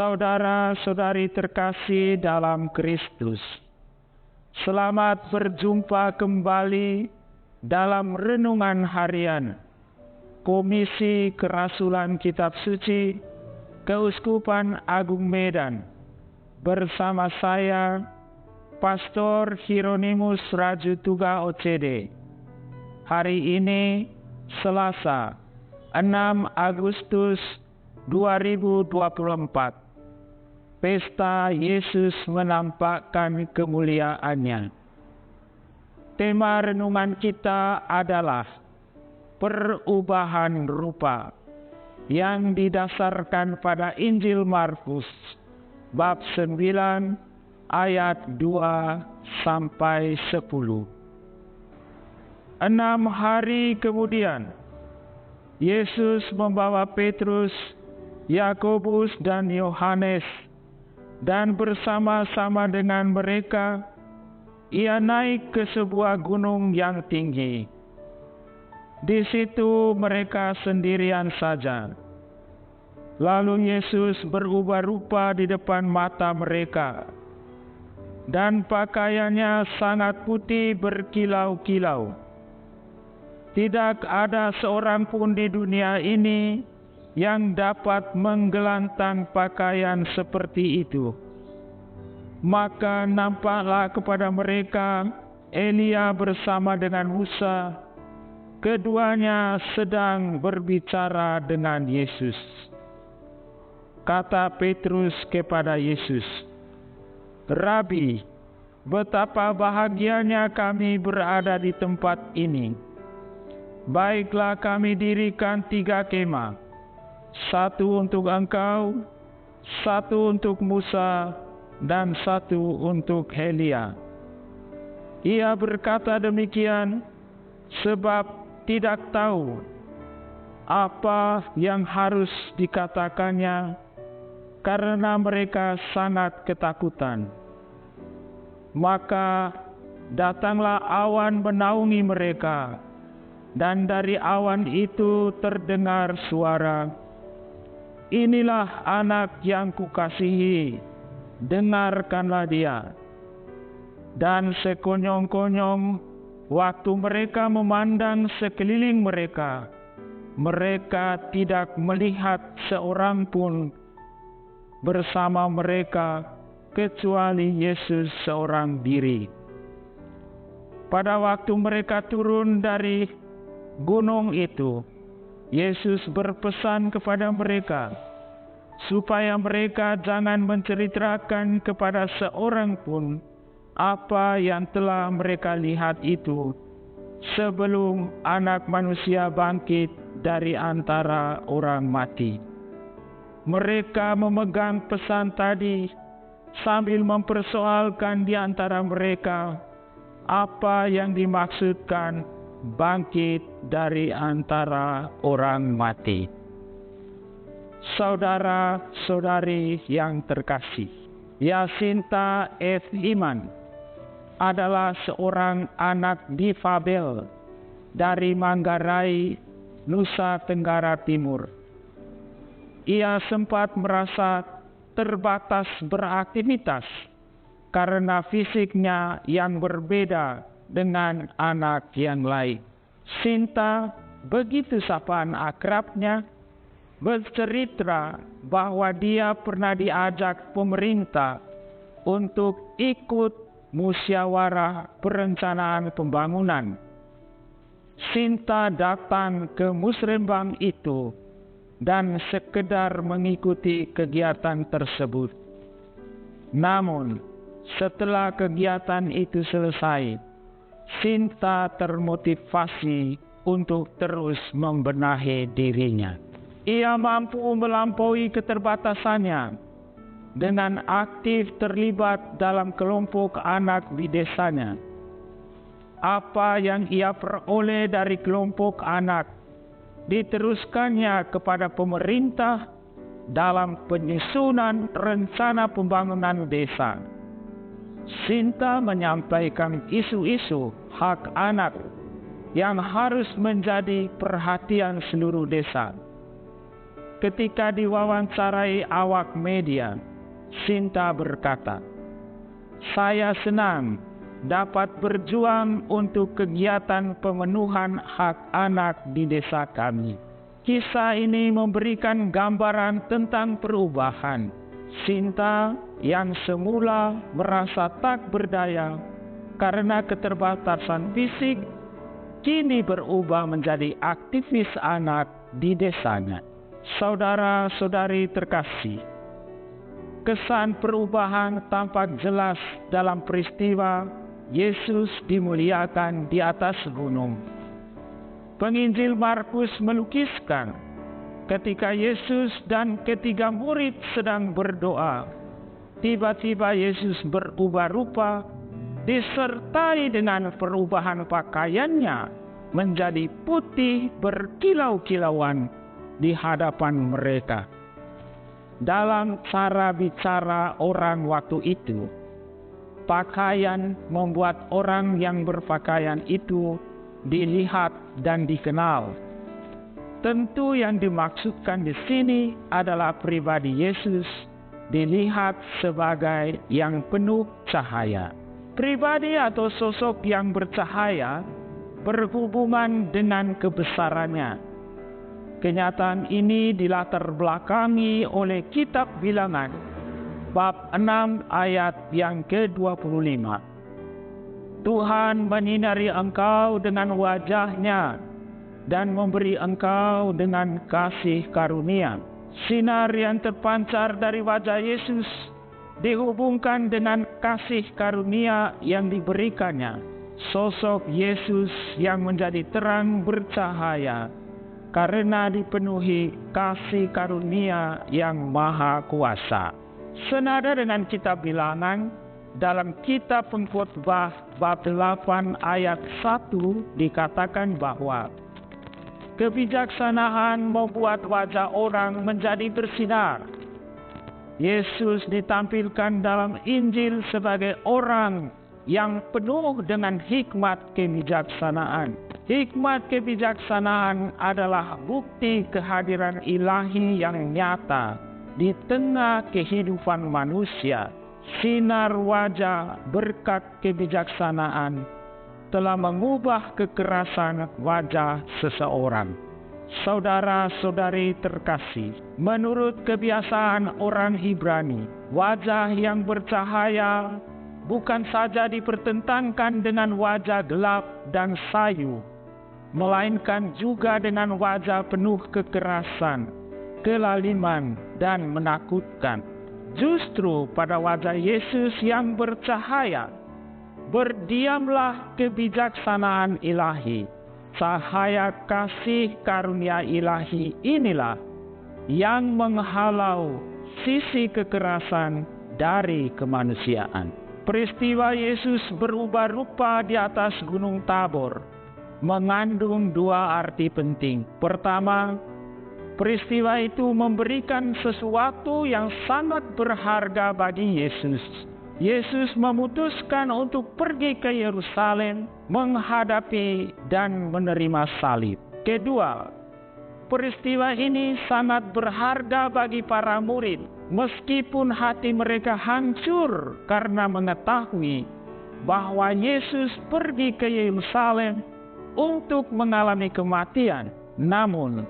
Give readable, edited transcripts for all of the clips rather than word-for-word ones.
Saudara-saudari terkasih dalam Kristus, selamat berjumpa kembali dalam renungan harian Komisi Kerasulan Kitab Suci Keuskupan Agung Medan bersama saya, Pastor Hieronymus Rajutuga OCD. Hari ini Selasa, 6 Agustus 2024. Pesta Yesus menampakkan kemuliaannya. Tema renungan kita adalah perubahan rupa yang didasarkan pada Injil Markus bab 9 ayat 2 sampai 10. 6 hari kemudian, Yesus membawa Petrus, Yakobus dan Yohanes, dan bersama-sama dengan mereka, ia naik ke sebuah gunung yang tinggi. Di situ mereka sendirian saja. Lalu Yesus berubah rupa di depan mata mereka, dan pakaiannya sangat putih berkilau-kilau. Tidak ada seorang pun di dunia ini yang dapat menggelantang pakaian seperti itu. Maka nampaklah kepada mereka Elia bersama dengan Musa. Keduanya sedang berbicara dengan Yesus. Kata Petrus kepada Yesus, "Rabi, betapa bahagianya kami berada di tempat ini. Baiklah, kami dirikan 3 kemah, 1 untuk engkau, 1 untuk Musa, dan 1 untuk Elia." Ia berkata demikian sebab tidak tahu apa yang harus dikatakannya, karena mereka sangat ketakutan. Maka datanglah awan menaungi mereka, dan dari awan itu terdengar suara, "Inilah anak yang kukasihi, dengarkanlah dia." Dan sekonyong-konyong waktu mereka memandang sekeliling mereka, mereka tidak melihat seorang pun bersama mereka kecuali Yesus seorang diri. Pada waktu mereka turun dari gunung itu, Yesus berpesan kepada mereka supaya mereka jangan menceritakan kepada seorang pun apa yang telah mereka lihat itu sebelum Anak Manusia bangkit dari antara orang mati. Mereka memegang pesan tadi sambil mempersoalkan di antara mereka apa yang dimaksudkan bangkit dari antara orang mati. Saudara-saudari yang terkasih, Yasinta F. Iman adalah seorang anak difabel dari Manggarai, Nusa Tenggara Timur. Ia sempat merasa terbatas beraktivitas karena fisiknya yang berbeda dengan anak yang lain. Sinta, begitu sapaan akrabnya, bercerita bahwa dia pernah diajak pemerintah untuk ikut musyawarah perencanaan pembangunan. Sinta datang ke musrembang itu dan sekedar mengikuti kegiatan tersebut. Namun, setelah kegiatan itu selesai, Sinta termotivasi untuk terus membenahi dirinya. Ia mampu melampaui keterbatasannya dengan aktif terlibat dalam kelompok anak di desanya. Apa yang ia peroleh dari kelompok anak diteruskannya kepada pemerintah dalam penyusunan rencana pembangunan desa. Sinta menyampaikan isu-isu hak anak yang harus menjadi perhatian seluruh desa. Ketika diwawancarai awak media, Sinta berkata, "Saya senang dapat berjuang untuk kegiatan pemenuhan hak anak di desa kami." Kisah ini memberikan gambaran tentang perubahan. Sinta yang semula merasa tak berdaya karena keterbatasan fisik, kini berubah menjadi aktivis anak di desanya. Saudara-saudari terkasih, kesan perubahan tampak jelas dalam peristiwa Yesus dimuliakan di atas gunung. Penginjil Markus melukiskan ketika Yesus dan ketiga murid sedang berdoa, tiba-tiba Yesus berubah rupa, disertai dengan perubahan pakaiannya menjadi putih berkilau-kilauan di hadapan mereka. Dalam cara bicara orang waktu itu, pakaian membuat orang yang berpakaian itu dilihat dan dikenal. Tentu yang dimaksudkan di sini adalah pribadi Yesus dilihat sebagai yang penuh cahaya. Pribadi atau sosok yang bercahaya berhubungan dengan kebesarannya. Kenyataan ini dilatar belakangi oleh kitab Bilangan bab 6 ayat yang ke-25. Tuhan menyinari engkau dengan wajah-Nya dan memberi engkau dengan kasih karunia. Sinar yang terpancar dari wajah Yesus dihubungkan dengan kasih karunia yang diberikannya. Sosok Yesus yang menjadi terang bercahaya karena dipenuhi kasih karunia yang maha kuasa. Senada dengan kitab Bilangan, dalam kitab Pengkhotbah bab 8 ayat 1 dikatakan bahwa kebijaksanaan membuat wajah orang menjadi bersinar. Yesus ditampilkan dalam Injil sebagai orang yang penuh dengan hikmat kebijaksanaan. Hikmat kebijaksanaan adalah bukti kehadiran ilahi yang nyata di tengah kehidupan manusia. Sinar wajah berkat kebijaksanaan telah mengubah kekerasan wajah seseorang. Saudara-saudari terkasih, menurut kebiasaan orang Ibrani, wajah yang bercahaya bukan saja dipertentangkan dengan wajah gelap dan sayu, melainkan juga dengan wajah penuh kekerasan, kelaliman, dan menakutkan. Justru pada wajah Yesus yang bercahaya, berdiamlah kebijaksanaan ilahi. Cahaya kasih karunia ilahi inilah yang menghalau sisi kekerasan dari kemanusiaan. Peristiwa Yesus berubah rupa di atas Gunung Tabor mengandung dua arti penting. Pertama, peristiwa itu memberikan sesuatu yang sangat berharga bagi Yesus. Yesus memutuskan untuk pergi ke Yerusalem, menghadapi dan menerima salib. Kedua, peristiwa ini sangat berharga bagi para murid, meskipun hati mereka hancur karena mengetahui bahwa Yesus pergi ke Yerusalem untuk mengalami kematian. Namun,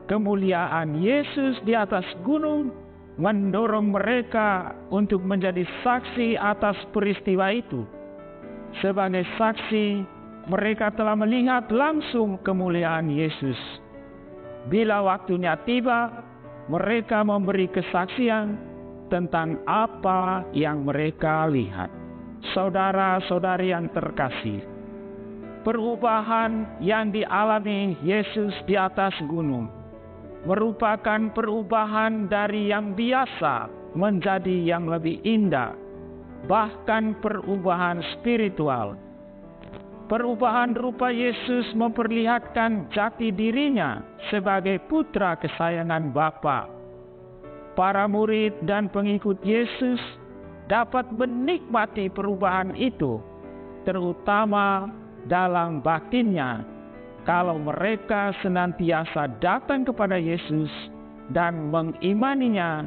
kemuliaan Yesus di atas gunung mendorong mereka untuk menjadi saksi atas peristiwa itu. Sebagai saksi, mereka telah melihat langsung kemuliaan Yesus. Bila waktunya tiba, mereka memberi kesaksian tentang apa yang mereka lihat. Saudara-saudari yang terkasih, perubahan yang dialami Yesus di atas gunung merupakan perubahan dari yang biasa menjadi yang lebih indah, bahkan perubahan spiritual. Perubahan rupa Yesus memperlihatkan jati dirinya sebagai putra kesayangan Bapa. Para murid dan pengikut Yesus dapat menikmati perubahan itu, terutama dalam batinnya, kalau mereka senantiasa datang kepada Yesus dan mengimaninya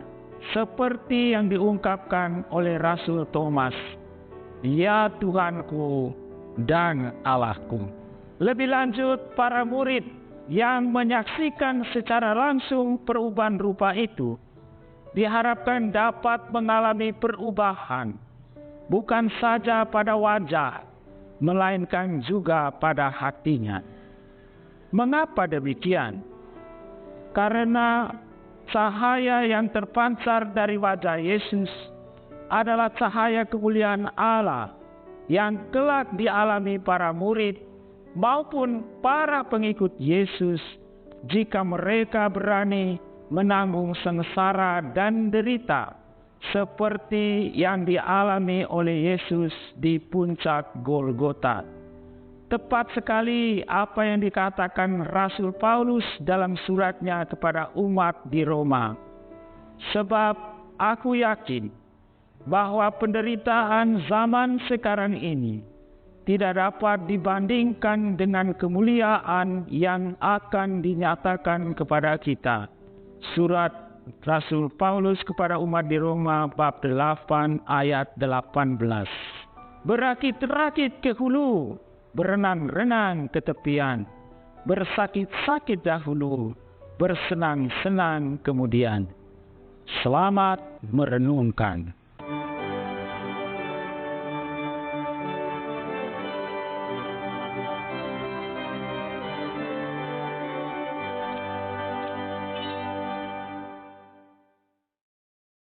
seperti yang diungkapkan oleh Rasul Thomas, "Ya Tuhanku dan Allahku." Lebih lanjut, para murid yang menyaksikan secara langsung perubahan rupa itu diharapkan dapat mengalami perubahan, bukan saja pada wajah, melainkan juga pada hatinya. Mengapa demikian? Karena cahaya yang terpancar dari wajah Yesus adalah cahaya kemuliaan Allah yang kelak dialami para murid maupun para pengikut Yesus jika mereka berani menanggung sengsara dan derita seperti yang dialami oleh Yesus di puncak Golgota. Tepat sekali apa yang dikatakan Rasul Paulus dalam suratnya kepada umat di Roma. "Sebab aku yakin bahwa penderitaan zaman sekarang ini tidak dapat dibandingkan dengan kemuliaan yang akan dinyatakan kepada kita." Surat Rasul Paulus kepada umat di Roma bab 8 ayat 18. Berakit-rakit ke hulu, berenang-renang ke tepian, bersakit-sakit dahulu, bersenang-senang kemudian. Selamat merenungkan.